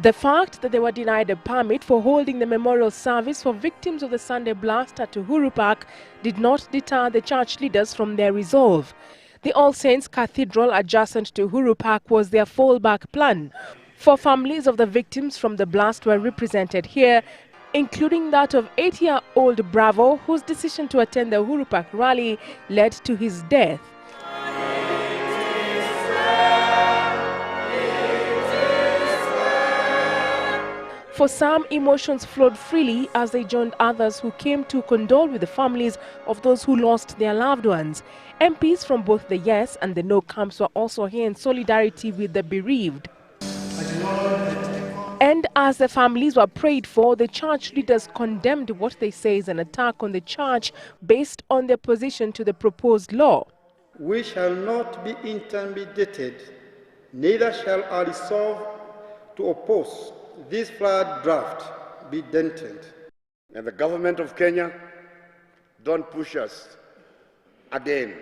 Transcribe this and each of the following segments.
The fact that they were denied a permit for holding the memorial service for victims of the Sunday blast at Uhuru Park did not deter the church leaders from their resolve. The All Saints Cathedral adjacent to Uhuru Park was their fallback plan. Four families of the victims from the blast were represented here, including that of 8-year-old Bravo, whose decision to attend the Uhuru Park rally led to his death. For some, emotions flowed freely as they joined others who came to condole with the families of those who lost their loved ones. MPs from both the yes and the no camps were also here in solidarity with the bereaved. And as the families were prayed for, the church leaders condemned what they say is an attack on the church based on their position to the proposed law. We shall not be intimidated, neither shall our resolve to oppose this flood draft be dented. And the government of Kenya, don't push us again.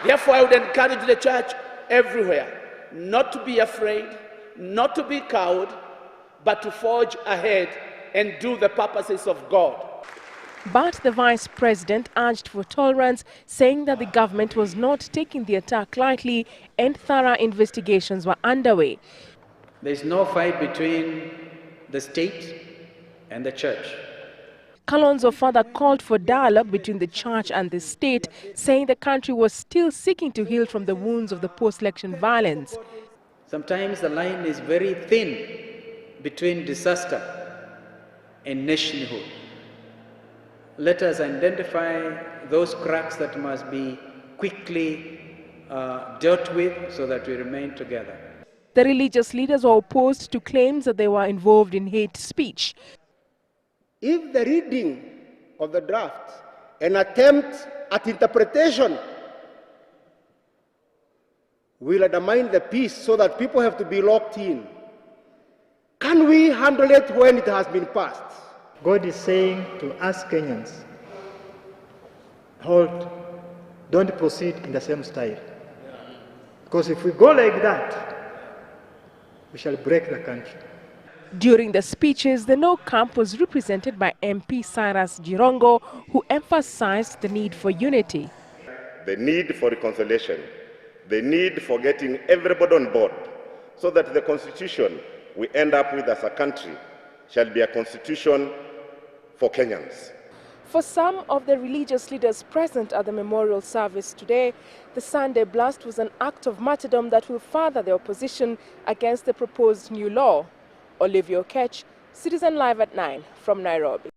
Therefore, I would encourage the church everywhere not to be afraid, not to be cowed, but to forge ahead and do the purposes of God. But the Vice President urged for tolerance, saying that the government was not taking the attack lightly and thorough investigations were underway. There is no fight between the state and the church. Kalonzo further called for dialogue between the church and the state, saying the country was still seeking to heal from the wounds of the post-election violence. Sometimes the line is very thin between disaster and nationhood. Let us identify those cracks that must be quickly dealt with so that we remain together. The religious leaders were opposed to claims that they were involved in hate speech. If the reading of the draft, an attempt at interpretation, will undermine the peace so that people have to be locked in, can we handle it when it has been passed? God is saying to us Kenyans, hold, don't proceed in the same style. Because if we go like that, we shall break the country. During the speeches, the no camp was represented by MP Cyrus Jirongo, who emphasized the need for unity. The need for reconciliation, the need for getting everybody on board so that the constitution we end up with as a country shall be a constitution for Kenyans. For some of the religious leaders present at the memorial service today, the Sunday blast was an act of martyrdom that will further their opposition against the proposed new law. Olivia Okech, Citizen Live at 9 from Nairobi.